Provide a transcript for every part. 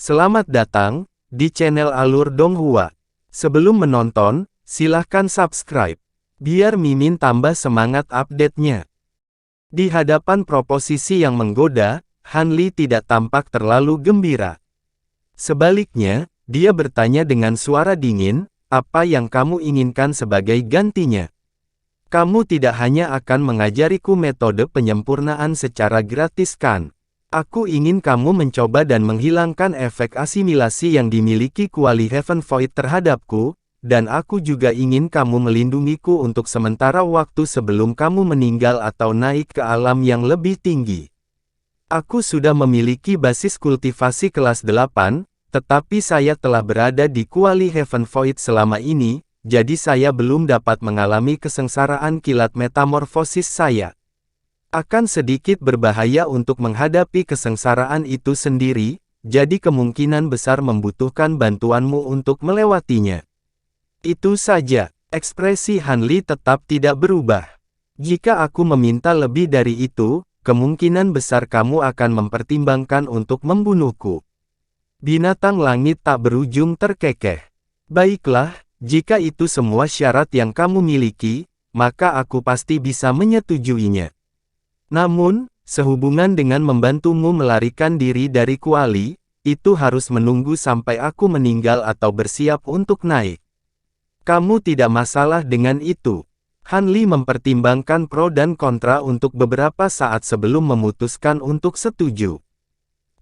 Selamat datang di channel Alur Donghua. Sebelum menonton, silahkan subscribe, biar Mimin tambah semangat update-nya. Di hadapan proposisi yang menggoda, Han Li tidak tampak terlalu gembira. Sebaliknya, dia bertanya dengan suara dingin, apa yang kamu inginkan sebagai gantinya? Kamu tidak hanya akan mengajariku metode penyempurnaan secara gratis kan? Aku ingin kamu mencoba dan menghilangkan efek asimilasi yang dimiliki kuali Heaven Void terhadapku, dan aku juga ingin kamu melindungiku untuk sementara waktu sebelum kamu meninggal atau naik ke alam yang lebih tinggi. Aku sudah memiliki basis kultivasi kelas 8, tetapi saya telah berada di kuali Heaven Void selama ini, jadi saya belum dapat mengalami kesengsaraan kilat metamorfosis saya. Akan sedikit berbahaya untuk menghadapi kesengsaraan itu sendiri, jadi kemungkinan besar membutuhkan bantuanmu untuk melewatinya. Itu saja, ekspresi Han Li tetap tidak berubah. Jika aku meminta lebih dari itu, kemungkinan besar kamu akan mempertimbangkan untuk membunuhku. Binatang langit tak berujung terkekeh. Baiklah, jika itu semua syarat yang kamu miliki, maka aku pasti bisa menyetujuinya. Namun, sehubungan dengan membantumu melarikan diri dari kuali, itu harus menunggu sampai aku meninggal atau bersiap untuk naik. Kamu tidak masalah dengan itu. Han Li mempertimbangkan pro dan kontra untuk beberapa saat sebelum memutuskan untuk setuju.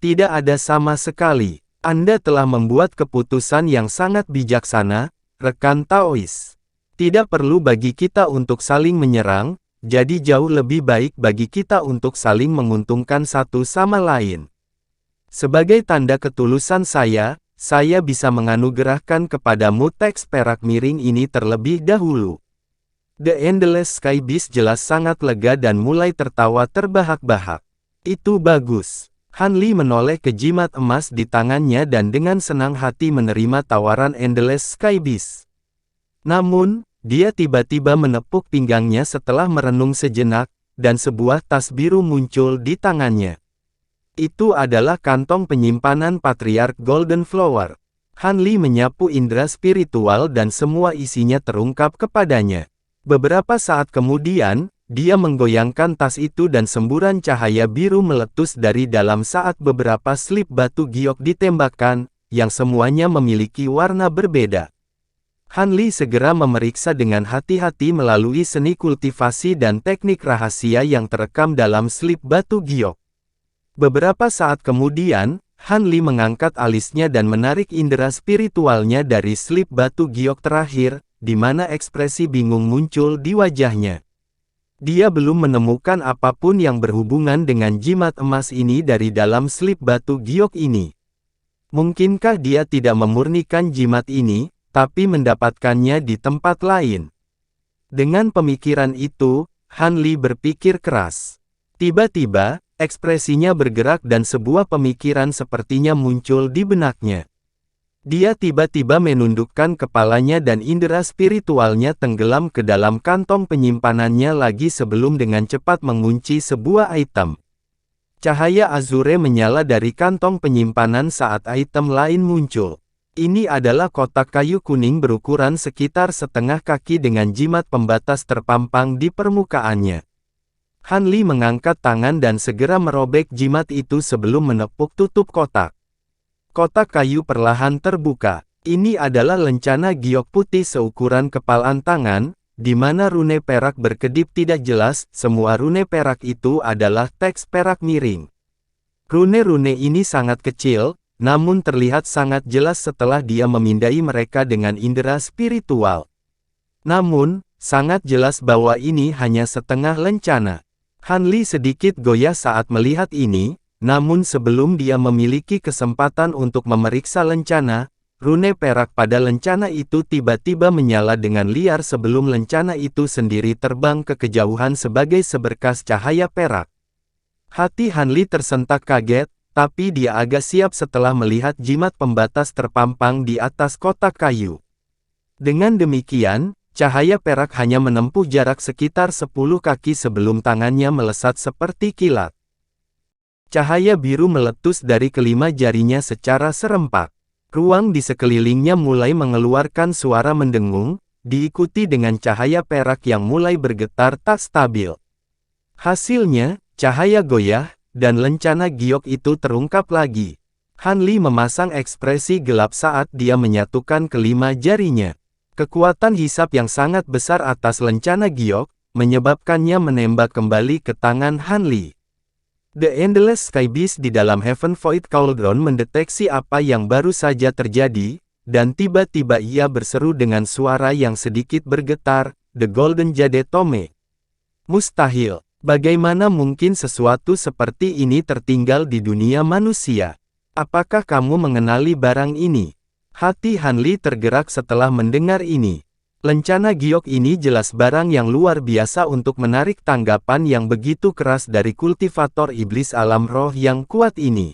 Tidak ada sama sekali. Anda telah membuat keputusan yang sangat bijaksana, rekan Taois. Tidak perlu bagi kita untuk saling menyerang, jadi jauh lebih baik bagi kita untuk saling menguntungkan satu sama lain. Sebagai tanda ketulusan saya bisa menganugerahkan kepadamu teks perak miring ini terlebih dahulu. The Endless Sky Beast jelas sangat lega dan mulai tertawa terbahak-bahak. Itu bagus. Han Li menoleh ke jimat emas di tangannya dan dengan senang hati menerima tawaran Endless Sky Beast. Namun, dia tiba-tiba menepuk pinggangnya setelah merenung sejenak, dan sebuah tas biru muncul di tangannya. Itu adalah kantong penyimpanan Patriark Golden Flower. Han Li menyapu indera spiritual dan semua isinya terungkap kepadanya. Beberapa saat kemudian, dia menggoyangkan tas itu dan semburan cahaya biru meletus dari dalam saat beberapa slip batu giok ditembakkan, yang semuanya memiliki warna berbeda. Han Li segera memeriksa dengan hati-hati melalui seni kultivasi dan teknik rahasia yang terekam dalam slip batu giok. Beberapa saat kemudian, Han Li mengangkat alisnya dan menarik indera spiritualnya dari slip batu giok terakhir, di mana ekspresi bingung muncul di wajahnya. Dia belum menemukan apapun yang berhubungan dengan jimat emas ini dari dalam slip batu giok ini. Mungkinkah dia tidak memurnikan jimat ini, tapi mendapatkannya di tempat lain? Dengan pemikiran itu, Han Li berpikir keras. Tiba-tiba, ekspresinya bergerak dan sebuah pemikiran sepertinya muncul di benaknya. Dia tiba-tiba menundukkan kepalanya dan indera spiritualnya tenggelam ke dalam kantong penyimpanannya lagi sebelum dengan cepat mengunci sebuah item. Cahaya azure menyala dari kantong penyimpanan saat item lain muncul. Ini adalah kotak kayu kuning berukuran sekitar setengah kaki dengan jimat pembatas terpampang di permukaannya. Han Li mengangkat tangan dan segera merobek jimat itu sebelum menepuk tutup kotak. Kotak kayu perlahan terbuka. Ini adalah lencana giok putih seukuran kepalan tangan, di mana rune perak berkedip tidak jelas. Semua rune perak itu adalah teks perak miring. Rune-rune ini sangat kecil, namun terlihat sangat jelas setelah dia memindai mereka dengan indera spiritual. Namun, sangat jelas bahwa ini hanya setengah lencana. Han Li sedikit goyah saat melihat ini, namun sebelum dia memiliki kesempatan untuk memeriksa lencana, rune perak pada lencana itu tiba-tiba menyala dengan liar sebelum lencana itu sendiri terbang ke kejauhan sebagai seberkas cahaya perak. Hati Han Li tersentak kaget, tapi dia agak siap setelah melihat jimat pembatas terpampang di atas kotak kayu. Dengan demikian, cahaya perak hanya menempuh jarak sekitar 10 kaki sebelum tangannya melesat seperti kilat. Cahaya biru meletus dari kelima jarinya secara serempak. Ruang di sekelilingnya mulai mengeluarkan suara mendengung, diikuti dengan cahaya perak yang mulai bergetar tak stabil. Hasilnya, cahaya goyah, dan lencana giok itu terungkap lagi. Han Li memasang ekspresi gelap saat dia menyatukan kelima jarinya. Kekuatan hisap yang sangat besar atas lencana giok, menyebabkannya menembak kembali ke tangan Han Li. The Endless Sky Beast di dalam Heaven Void Cauldron mendeteksi apa yang baru saja terjadi, dan tiba-tiba ia berseru dengan suara yang sedikit bergetar, "The Golden Jade Tome." Mustahil. Bagaimana mungkin sesuatu seperti ini tertinggal di dunia manusia? Apakah kamu mengenali barang ini? Hati Han Li tergerak setelah mendengar ini. Lencana giok ini jelas barang yang luar biasa untuk menarik tanggapan yang begitu keras dari kultivator iblis alam roh yang kuat ini.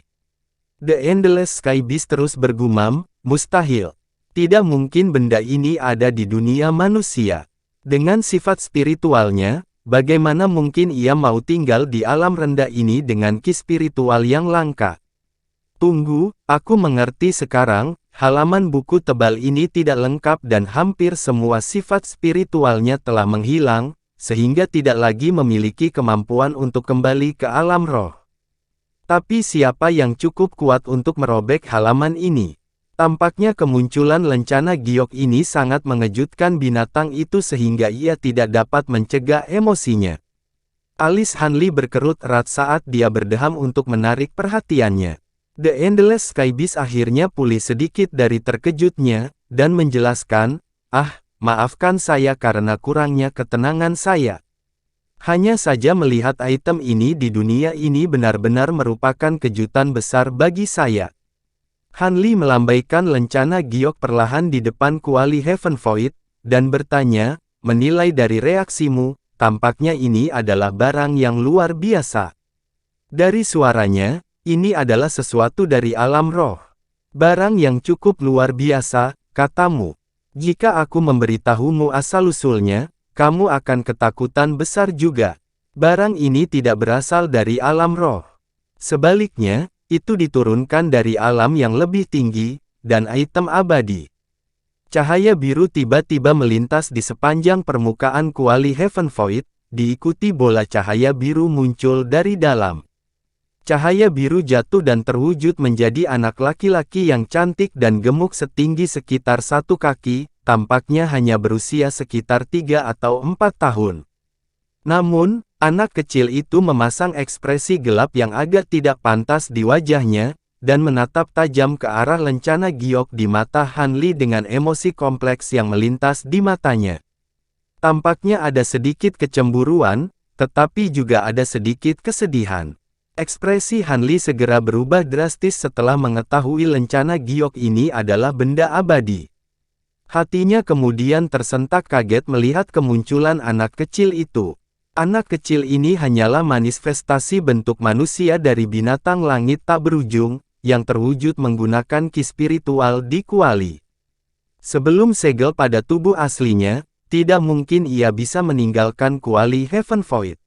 The Endless Sky Beast terus bergumam, "Mustahil. Tidak mungkin benda ini ada di dunia manusia. Dengan sifat spiritualnya, bagaimana mungkin ia mau tinggal di alam rendah ini dengan ki spiritual yang langka?" Tunggu, aku mengerti sekarang, halaman buku tebal ini tidak lengkap dan hampir semua sifat spiritualnya telah menghilang, sehingga tidak lagi memiliki kemampuan untuk kembali ke alam roh. Tapi siapa yang cukup kuat untuk merobek halaman ini? Tampaknya kemunculan lencana giok ini sangat mengejutkan binatang itu sehingga ia tidak dapat mencegah emosinya. Alis Han Li berkerut erat saat dia berdeham untuk menarik perhatiannya. The Endless Sky Beast akhirnya pulih sedikit dari terkejutnya, dan menjelaskan, maafkan saya karena kurangnya ketenangan saya. Hanya saja melihat item ini di dunia ini benar-benar merupakan kejutan besar bagi saya." Han Li melambaikan lencana giok perlahan di depan kuali Heaven Void, dan bertanya, "Menilai dari reaksimu, tampaknya ini adalah barang yang luar biasa." Dari suaranya, ini adalah sesuatu dari alam roh. Barang yang cukup luar biasa, katamu. Jika aku memberitahumu asal-usulnya, kamu akan ketakutan besar juga. Barang ini tidak berasal dari alam roh. Sebaliknya, itu diturunkan dari alam yang lebih tinggi, dan item abadi. Cahaya biru tiba-tiba melintas di sepanjang permukaan kuali Heaven Void, diikuti bola cahaya biru muncul dari dalam. Cahaya biru jatuh dan terwujud menjadi anak laki-laki yang cantik dan gemuk setinggi sekitar 1 kaki, tampaknya hanya berusia sekitar 3 atau 4 tahun. Namun, anak kecil itu memasang ekspresi gelap yang agak tidak pantas di wajahnya, dan menatap tajam ke arah lencana giok di mata Han Li dengan emosi kompleks yang melintas di matanya. Tampaknya ada sedikit kecemburuan, tetapi juga ada sedikit kesedihan. Ekspresi Han Li segera berubah drastis setelah mengetahui lencana giok ini adalah benda abadi. Hatinya kemudian tersentak kaget melihat kemunculan anak kecil itu. Anak kecil ini hanyalah manifestasi bentuk manusia dari binatang langit tak berujung, yang terwujud menggunakan ki spiritual di kuali. Sebelum segel pada tubuh aslinya, tidak mungkin ia bisa meninggalkan kuali Heaven Void.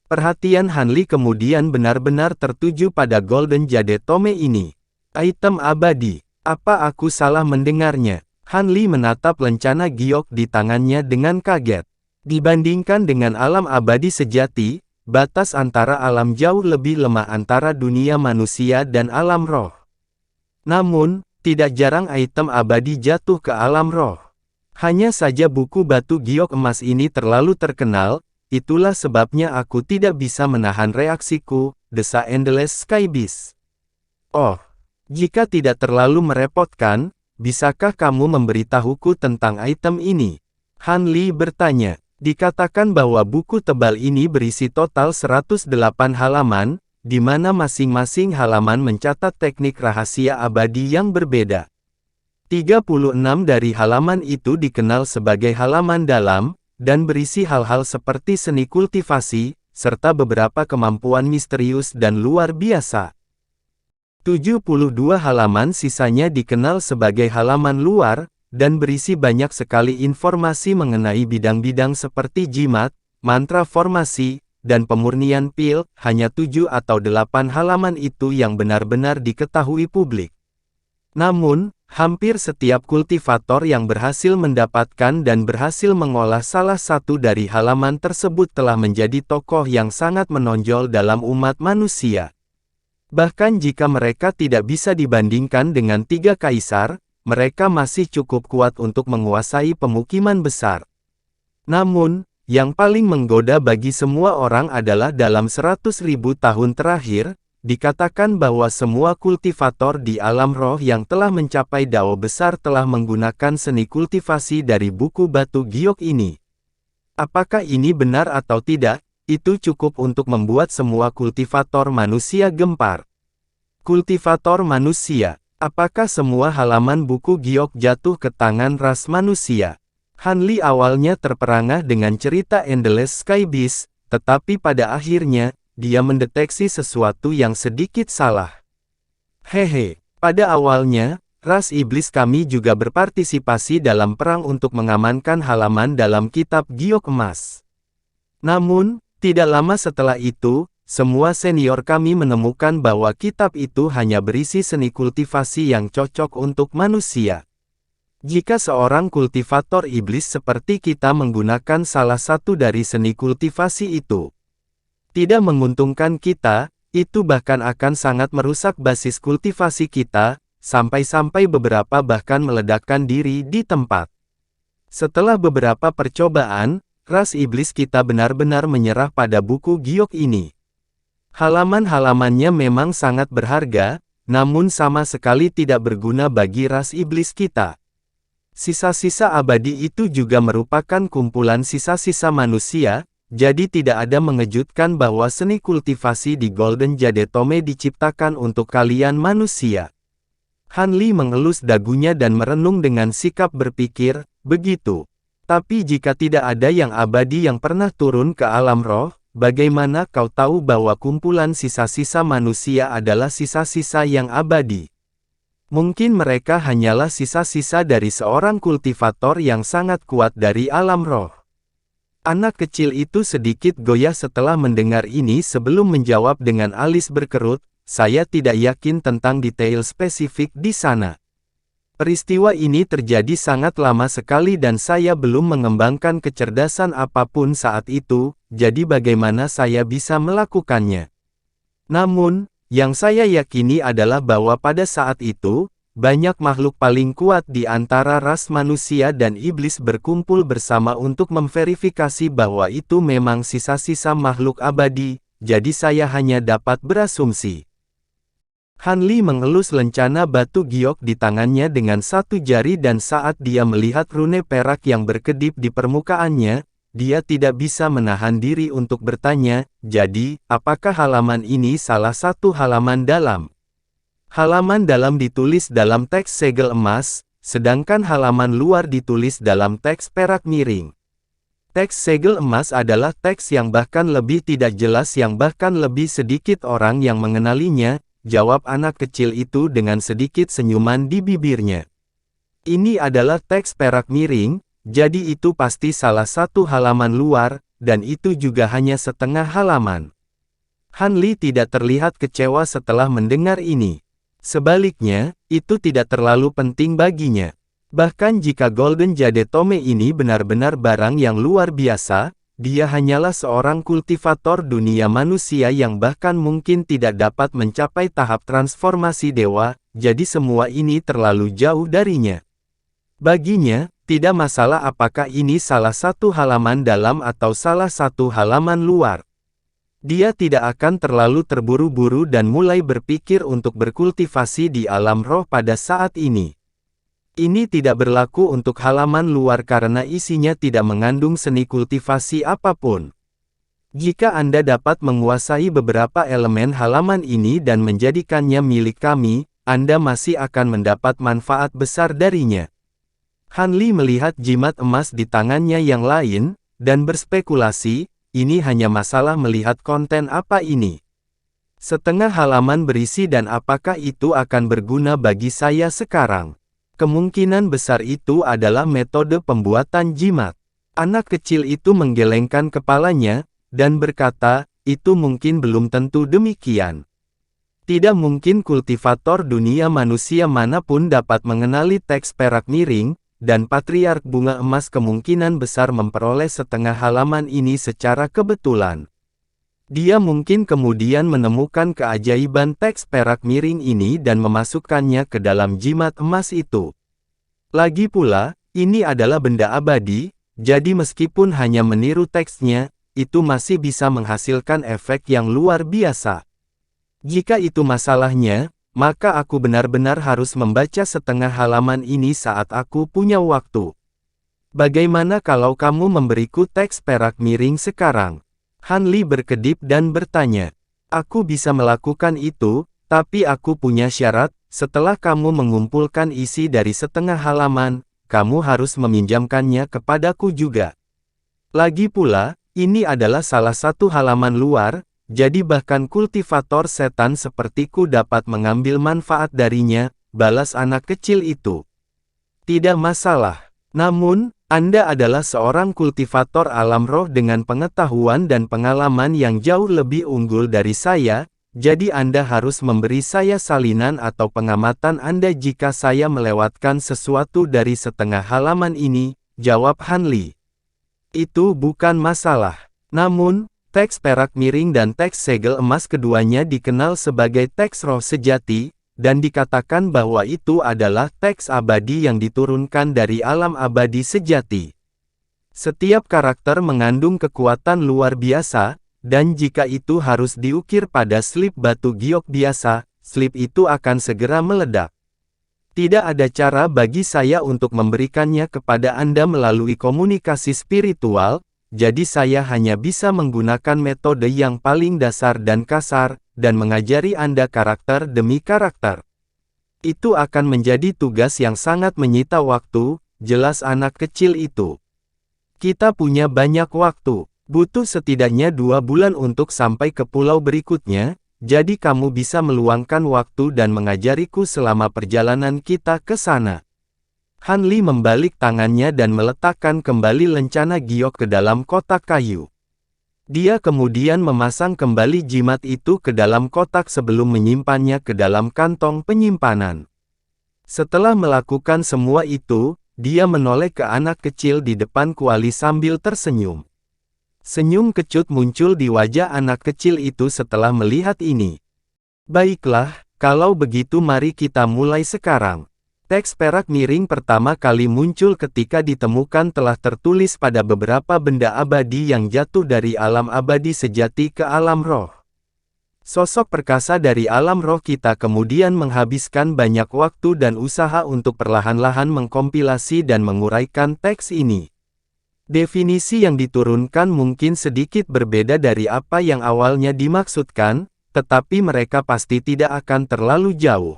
Perhatian Han Li kemudian benar-benar tertuju pada Golden Jade Tome ini. Item abadi. Apa aku salah mendengarnya? Han Li menatap lencana giok di tangannya dengan kaget. Dibandingkan dengan alam abadi sejati, batas antara alam jauh lebih lemah antara dunia manusia dan alam roh. Namun, tidak jarang item abadi jatuh ke alam roh. Hanya saja buku batu giok emas ini terlalu terkenal. Itulah sebabnya aku tidak bisa menahan reaksiku, desa Endless Sky Beast. Oh, jika tidak terlalu merepotkan, bisakah kamu memberitahuku tentang item ini? Han Li bertanya. Dikatakan bahwa buku tebal ini berisi total 108 halaman, di mana masing-masing halaman mencatat teknik rahasia abadi yang berbeda. 36 dari halaman itu dikenal sebagai halaman dalam, dan berisi hal-hal seperti seni kultivasi, serta beberapa kemampuan misterius dan luar biasa. 72 halaman sisanya dikenal sebagai halaman luar, dan berisi banyak sekali informasi mengenai bidang-bidang seperti jimat, mantra formasi, dan pemurnian pil, hanya 7 atau 8 halaman itu yang benar-benar diketahui publik. Namun, hampir setiap kultivator yang berhasil mendapatkan dan berhasil mengolah salah satu dari halaman tersebut telah menjadi tokoh yang sangat menonjol dalam umat manusia. Bahkan jika mereka tidak bisa dibandingkan dengan 3 kaisar, mereka masih cukup kuat untuk menguasai pemukiman besar. Namun, yang paling menggoda bagi semua orang adalah dalam 100.000 tahun terakhir, dikatakan bahwa semua kultivator di alam roh yang telah mencapai dao besar telah menggunakan seni kultivasi dari buku batu giok ini. Apakah ini benar atau tidak, itu cukup untuk membuat semua kultivator manusia gempar. Kultivator manusia, apakah semua halaman buku giok jatuh ke tangan ras manusia? Han Li awalnya terperangah dengan cerita Endless Sky Beast, tetapi pada akhirnya, dia mendeteksi sesuatu yang sedikit salah. Hehe, pada awalnya, ras iblis kami juga berpartisipasi dalam perang untuk mengamankan halaman dalam kitab giok emas. Namun, tidak lama setelah itu, semua senior kami menemukan bahwa kitab itu hanya berisi seni kultivasi yang cocok untuk manusia. Jika seorang kultivator iblis seperti kita menggunakan salah satu dari seni kultivasi itu, tidak menguntungkan kita, itu bahkan akan sangat merusak basis kultivasi kita, sampai-sampai beberapa bahkan meledakkan diri di tempat. Setelah beberapa percobaan, ras iblis kita benar-benar menyerah pada buku giok ini. Halaman-halamannya memang sangat berharga, namun sama sekali tidak berguna bagi ras iblis kita. Sisa-sisa abadi itu juga merupakan kumpulan sisa-sisa manusia, jadi tidak ada mengejutkan bahwa seni kultivasi di Golden Jade Tome diciptakan untuk kalian manusia. Han Li mengelus dagunya dan merenung dengan sikap berpikir, begitu. Tapi jika tidak ada yang abadi yang pernah turun ke alam roh, bagaimana kau tahu bahwa kumpulan sisa-sisa manusia adalah sisa-sisa yang abadi? Mungkin mereka hanyalah sisa-sisa dari seorang kultivator yang sangat kuat dari alam roh. Anak kecil itu sedikit goyah setelah mendengar ini sebelum menjawab dengan alis berkerut, saya tidak yakin tentang detail spesifik di sana. Peristiwa ini terjadi sangat lama sekali dan saya belum mengembangkan kecerdasan apapun saat itu, jadi bagaimana saya bisa melakukannya? Namun, yang saya yakini adalah bahwa pada saat itu, banyak makhluk paling kuat di antara ras manusia dan iblis berkumpul bersama untuk memverifikasi bahwa itu memang sisa-sisa makhluk abadi, jadi saya hanya dapat berasumsi. Han Li mengelus lencana batu giok di tangannya dengan satu jari dan saat dia melihat rune perak yang berkedip di permukaannya, dia tidak bisa menahan diri untuk bertanya, jadi, apakah halaman ini salah satu halaman dalam? Halaman dalam ditulis dalam teks segel emas, sedangkan halaman luar ditulis dalam teks perak miring. Teks segel emas adalah teks yang bahkan lebih tidak jelas yang bahkan lebih sedikit orang yang mengenalinya, jawab anak kecil itu dengan sedikit senyuman di bibirnya. Ini adalah teks perak miring, jadi itu pasti salah satu halaman luar, dan itu juga hanya setengah halaman. Han Li tidak terlihat kecewa setelah mendengar ini. Sebaliknya, itu tidak terlalu penting baginya. Bahkan jika Golden Jade Tome ini benar-benar barang yang luar biasa, dia hanyalah seorang kultivator dunia manusia yang bahkan mungkin tidak dapat mencapai tahap transformasi dewa, jadi semua ini terlalu jauh darinya. Baginya, tidak masalah apakah ini salah satu halaman dalam atau salah satu halaman luar. Dia tidak akan terlalu terburu-buru dan mulai berpikir untuk berkultivasi di alam roh pada saat ini. Ini tidak berlaku untuk halaman luar karena isinya tidak mengandung seni kultivasi apapun. Jika Anda dapat menguasai beberapa elemen halaman ini dan menjadikannya milik kami, Anda masih akan mendapat manfaat besar darinya. Han Li melihat jimat emas di tangannya yang lain, dan berspekulasi, ini hanya masalah melihat konten apa ini. Setengah halaman berisi dan apakah itu akan berguna bagi saya sekarang? Kemungkinan besar itu adalah metode pembuatan jimat. Anak kecil itu menggelengkan kepalanya, dan berkata, itu mungkin belum tentu demikian. Tidak mungkin kultivator dunia manusia manapun dapat mengenali teks perak miring, dan Patriark Bunga Emas kemungkinan besar memperoleh setengah halaman ini secara kebetulan. Dia mungkin kemudian menemukan keajaiban teks perak miring ini dan memasukkannya ke dalam jimat emas itu. Lagi pula, ini adalah benda abadi, jadi meskipun hanya meniru teksnya, itu masih bisa menghasilkan efek yang luar biasa. Jika itu masalahnya, maka aku benar-benar harus membaca setengah halaman ini saat aku punya waktu. Bagaimana kalau kamu memberiku teks perak miring sekarang? Han Li berkedip dan bertanya. Aku bisa melakukan itu, tapi aku punya syarat, setelah kamu mengumpulkan isi dari setengah halaman, kamu harus meminjamkannya kepadaku juga. Lagi pula, ini adalah salah satu halaman luar, jadi bahkan kultivator setan sepertiku dapat mengambil manfaat darinya, balas anak kecil itu. Tidak masalah. Namun, Anda adalah seorang kultivator alam roh dengan pengetahuan dan pengalaman yang jauh lebih unggul dari saya, jadi Anda harus memberi saya salinan atau pengamatan Anda jika saya melewatkan sesuatu dari setengah halaman ini, jawab Han Li. Itu bukan masalah. Namun, teks perak miring dan teks segel emas keduanya dikenal sebagai teks roh sejati, dan dikatakan bahwa itu adalah teks abadi yang diturunkan dari alam abadi sejati. Setiap karakter mengandung kekuatan luar biasa, dan jika itu harus diukir pada slip batu giok biasa, slip itu akan segera meledak. Tidak ada cara bagi saya untuk memberikannya kepada Anda melalui komunikasi spiritual, jadi saya hanya bisa menggunakan metode yang paling dasar dan kasar, dan mengajari Anda karakter demi karakter. Itu akan menjadi tugas yang sangat menyita waktu, jelas anak kecil itu. Kita punya banyak waktu, butuh setidaknya 2 bulan untuk sampai ke pulau berikutnya, jadi kamu bisa meluangkan waktu dan mengajariku selama perjalanan kita ke sana. Han Li membalik tangannya dan meletakkan kembali lencana giok ke dalam kotak kayu. Dia kemudian memasang kembali jimat itu ke dalam kotak sebelum menyimpannya ke dalam kantong penyimpanan. Setelah melakukan semua itu, dia menoleh ke anak kecil di depan kuali sambil tersenyum. Senyum kecut muncul di wajah anak kecil itu setelah melihat ini. Baiklah, kalau begitu mari kita mulai sekarang. Teks perak miring pertama kali muncul ketika ditemukan telah tertulis pada beberapa benda abadi yang jatuh dari alam abadi sejati ke alam roh. Sosok perkasa dari alam roh kita kemudian menghabiskan banyak waktu dan usaha untuk perlahan-lahan mengkompilasi dan menguraikan teks ini. Definisi yang diturunkan mungkin sedikit berbeda dari apa yang awalnya dimaksudkan, tetapi mereka pasti tidak akan terlalu jauh.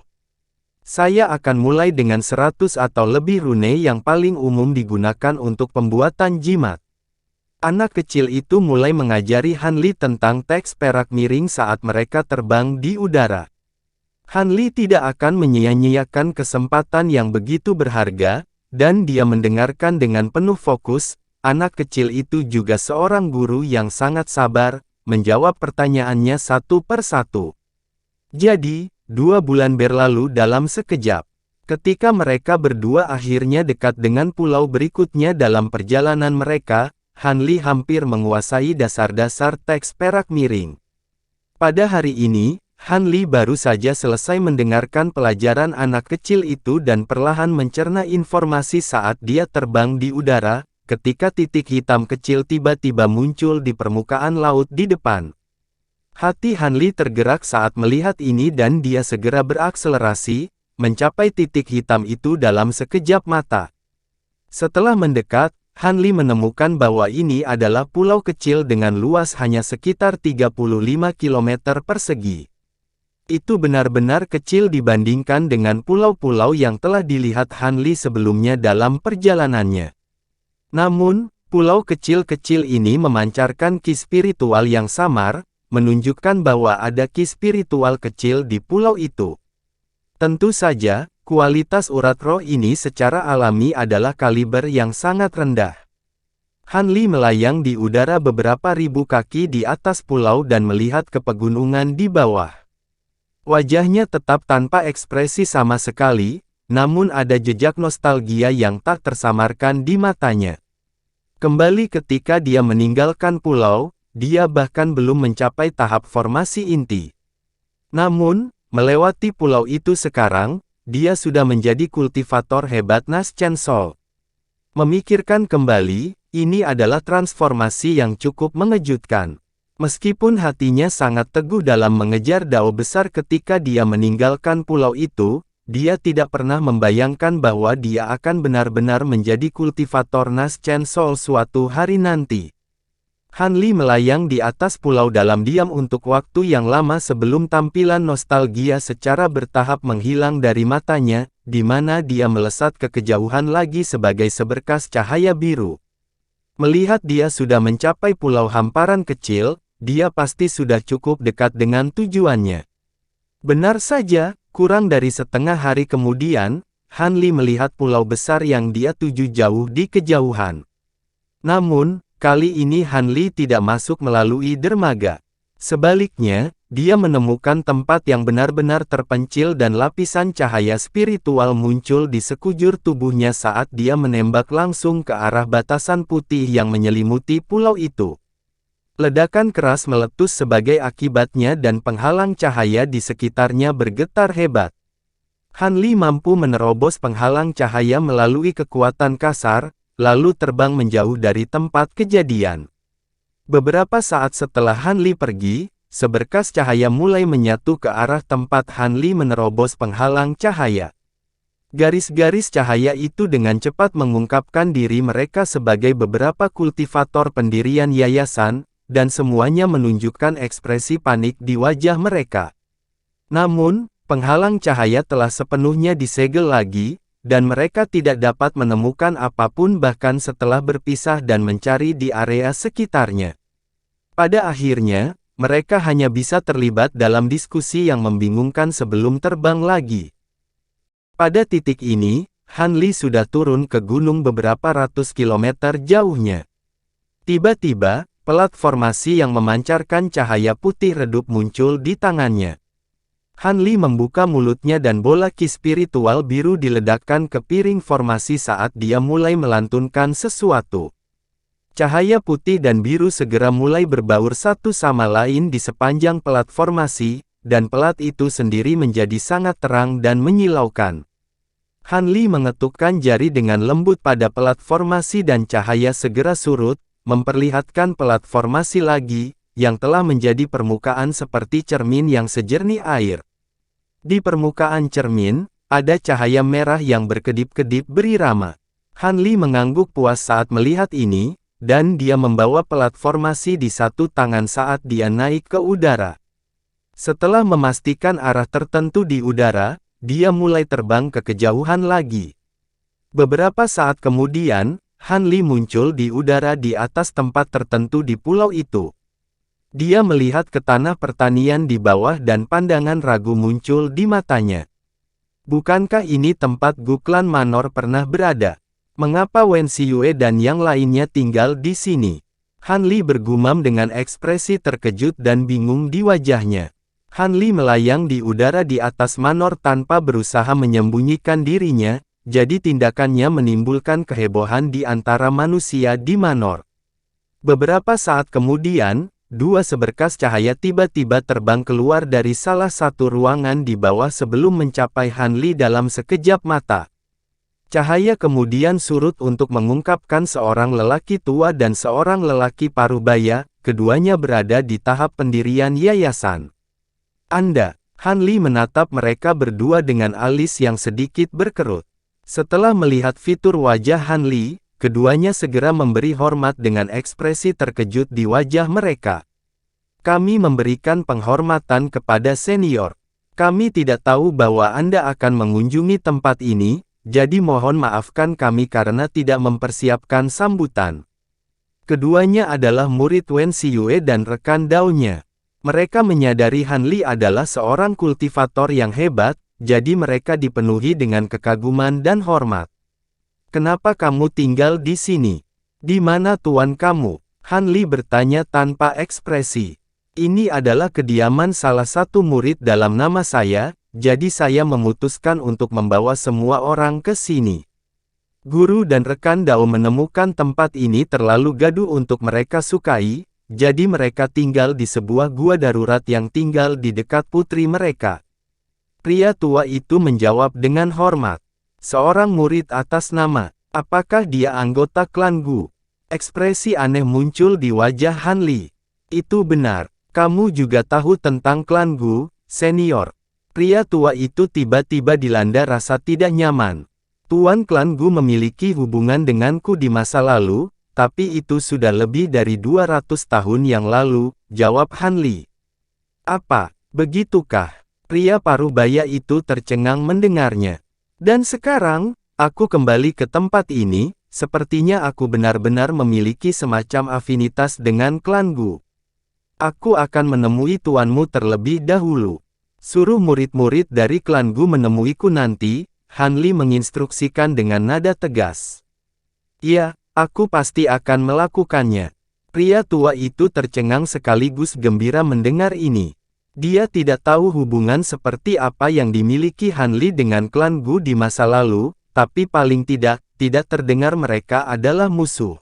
Saya akan mulai dengan 100 atau lebih rune yang paling umum digunakan untuk pembuatan jimat. Anak kecil itu mulai mengajari Han Li tentang teks perak miring saat mereka terbang di udara. Han Li tidak akan menyia-nyiakan kesempatan yang begitu berharga, dan dia mendengarkan dengan penuh fokus. Anak kecil itu juga seorang guru yang sangat sabar, menjawab pertanyaannya satu persatu. Jadi, 2 bulan berlalu dalam sekejap. Ketika mereka berdua akhirnya dekat dengan pulau berikutnya dalam perjalanan mereka, Han Li hampir menguasai dasar-dasar teks perak miring. Pada hari ini, Han Li baru saja selesai mendengarkan pelajaran anak kecil itu dan perlahan mencerna informasi saat dia terbang di udara, ketika titik hitam kecil tiba-tiba muncul di permukaan laut di depan. Hati Han Li tergerak saat melihat ini dan dia segera berakselerasi, mencapai titik hitam itu dalam sekejap mata. Setelah mendekat, Han Li menemukan bahwa ini adalah pulau kecil dengan luas hanya sekitar 35 km persegi. Itu benar-benar kecil dibandingkan dengan pulau-pulau yang telah dilihat Han Li sebelumnya dalam perjalanannya. Namun, pulau kecil-kecil ini memancarkan ki spiritual yang samar, menunjukkan bahwa ada ki spiritual kecil di pulau itu. Tentu saja, kualitas urat roh ini secara alami adalah kaliber yang sangat rendah. Han Li melayang di udara beberapa ribu kaki di atas pulau dan melihat ke pegunungan di bawah. Wajahnya tetap tanpa ekspresi sama sekali, namun ada jejak nostalgia yang tak tersamarkan di matanya. Kembali ketika dia meninggalkan pulau, dia bahkan belum mencapai tahap formasi inti. Namun, melewati pulau itu sekarang, dia sudah menjadi kultivator hebat Nas Chen Sol. Memikirkan kembali, ini adalah transformasi yang cukup mengejutkan. Meskipun hatinya sangat teguh dalam mengejar dao besar ketika dia meninggalkan pulau itu, dia tidak pernah membayangkan bahwa dia akan benar-benar menjadi kultivator Nas Chen Sol suatu hari nanti. Han Li melayang di atas pulau dalam diam untuk waktu yang lama sebelum tampilan nostalgia secara bertahap menghilang dari matanya, di mana dia melesat ke kejauhan lagi sebagai seberkas cahaya biru. Melihat dia sudah mencapai pulau hamparan kecil, dia pasti sudah cukup dekat dengan tujuannya. Benar saja, kurang dari setengah hari kemudian, Han Li melihat pulau besar yang dia tuju jauh di kejauhan. Namun, kali ini Han Li tidak masuk melalui dermaga. Sebaliknya, dia menemukan tempat yang benar-benar terpencil dan lapisan cahaya spiritual muncul di sekujur tubuhnya saat dia menembak langsung ke arah batasan putih yang menyelimuti pulau itu. Ledakan keras meletus sebagai akibatnya dan penghalang cahaya di sekitarnya bergetar hebat. Han Li mampu menerobos penghalang cahaya melalui kekuatan kasar, lalu terbang menjauh dari tempat kejadian. Beberapa saat setelah Han Li pergi, seberkas cahaya mulai menyatu ke arah tempat Han Li menerobos penghalang cahaya. Garis-garis cahaya itu dengan cepat mengungkapkan diri mereka sebagai beberapa kultivator pendirian yayasan, dan semuanya menunjukkan ekspresi panik di wajah mereka. Namun, penghalang cahaya telah sepenuhnya disegel lagi, dan mereka tidak dapat menemukan apapun bahkan setelah berpisah dan mencari di area sekitarnya. Pada akhirnya, mereka hanya bisa terlibat dalam diskusi yang membingungkan sebelum terbang lagi. Pada titik ini, Han Li sudah turun ke gunung beberapa ratus kilometer jauhnya. Tiba-tiba, pelat formasi yang memancarkan cahaya putih redup muncul di tangannya. Han Li membuka mulutnya dan bola ki spiritual biru diledakkan ke piring formasi saat dia mulai melantunkan sesuatu. Cahaya putih dan biru segera mulai berbaur satu sama lain di sepanjang pelat formasi, dan pelat itu sendiri menjadi sangat terang dan menyilaukan. Han Li mengetukkan jari dengan lembut pada pelat formasi dan cahaya segera surut, memperlihatkan pelat formasi lagi, yang telah menjadi permukaan seperti cermin yang sejernih air. Di permukaan cermin, ada cahaya merah yang berkedip-kedip berirama. Han Li mengangguk puas saat melihat ini, dan dia membawa pelat formasi di satu tangan saat dia naik ke udara. Setelah memastikan arah tertentu di udara, dia mulai terbang ke kejauhan lagi. Beberapa saat kemudian, Han Li muncul di udara di atas tempat tertentu di pulau itu. Dia melihat ke tanah pertanian di bawah dan pandangan ragu muncul di matanya. Bukankah ini tempat Guklan Manor pernah berada? Mengapa Wen Xiyue dan yang lainnya tinggal di sini? Han Li bergumam dengan ekspresi terkejut dan bingung di wajahnya. Han Li melayang di udara di atas manor tanpa berusaha menyembunyikan dirinya, jadi tindakannya menimbulkan kehebohan di antara manusia di manor. Beberapa saat kemudian, dua seberkas cahaya tiba-tiba terbang keluar dari salah satu ruangan di bawah sebelum mencapai Han Li dalam sekejap mata. Cahaya kemudian surut untuk mengungkapkan seorang lelaki tua dan seorang lelaki parubaya, keduanya berada di tahap pendirian yayasan. Anda, Han Li menatap mereka berdua dengan alis yang sedikit berkerut. Setelah melihat fitur wajah Han Li, keduanya segera memberi hormat dengan ekspresi terkejut di wajah mereka. Kami memberikan penghormatan kepada senior. Kami tidak tahu bahwa Anda akan mengunjungi tempat ini, jadi mohon maafkan kami karena tidak mempersiapkan sambutan. Keduanya adalah murid Wen Xiyue dan rekan daonya. Mereka menyadari Han Li adalah seorang kultivator yang hebat, jadi mereka dipenuhi dengan kekaguman dan hormat. Kenapa kamu tinggal di sini? Di mana tuan kamu? Han Li bertanya tanpa ekspresi. Ini adalah kediaman salah satu murid dalam nama saya, jadi saya memutuskan untuk membawa semua orang ke sini. Guru dan rekan Dao menemukan tempat ini terlalu gaduh untuk mereka sukai, jadi mereka tinggal di sebuah gua darurat yang tinggal di dekat putri mereka. Pria tua itu menjawab dengan hormat. Seorang murid atas nama, apakah dia anggota klan Gu? Ekspresi aneh muncul di wajah Han Li. Itu benar, kamu juga tahu tentang klan Gu, senior. Pria tua itu tiba-tiba dilanda rasa tidak nyaman. Tuan klan Gu memiliki hubungan denganku di masa lalu, tapi itu sudah lebih dari 200 tahun yang lalu, jawab Han Li. Apa, begitukah? Pria parubaya itu tercengang mendengarnya. Dan sekarang, aku kembali ke tempat ini, sepertinya aku benar-benar memiliki semacam afinitas dengan klan Gu. Aku akan menemui tuanmu terlebih dahulu. Suruh murid-murid dari klan Gu menemuiku nanti, Han Li menginstruksikan dengan nada tegas. Ya, aku pasti akan melakukannya. Pria tua itu tercengang sekaligus gembira mendengar ini. Dia tidak tahu hubungan seperti apa yang dimiliki Han Li dengan klan Gu di masa lalu, tapi paling tidak terdengar mereka adalah musuh.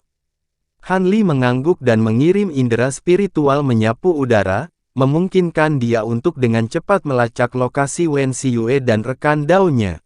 Han Li mengangguk dan mengirim indera spiritual menyapu udara, memungkinkan dia untuk dengan cepat melacak lokasi Wen Xiyue dan rekan Dao-nya.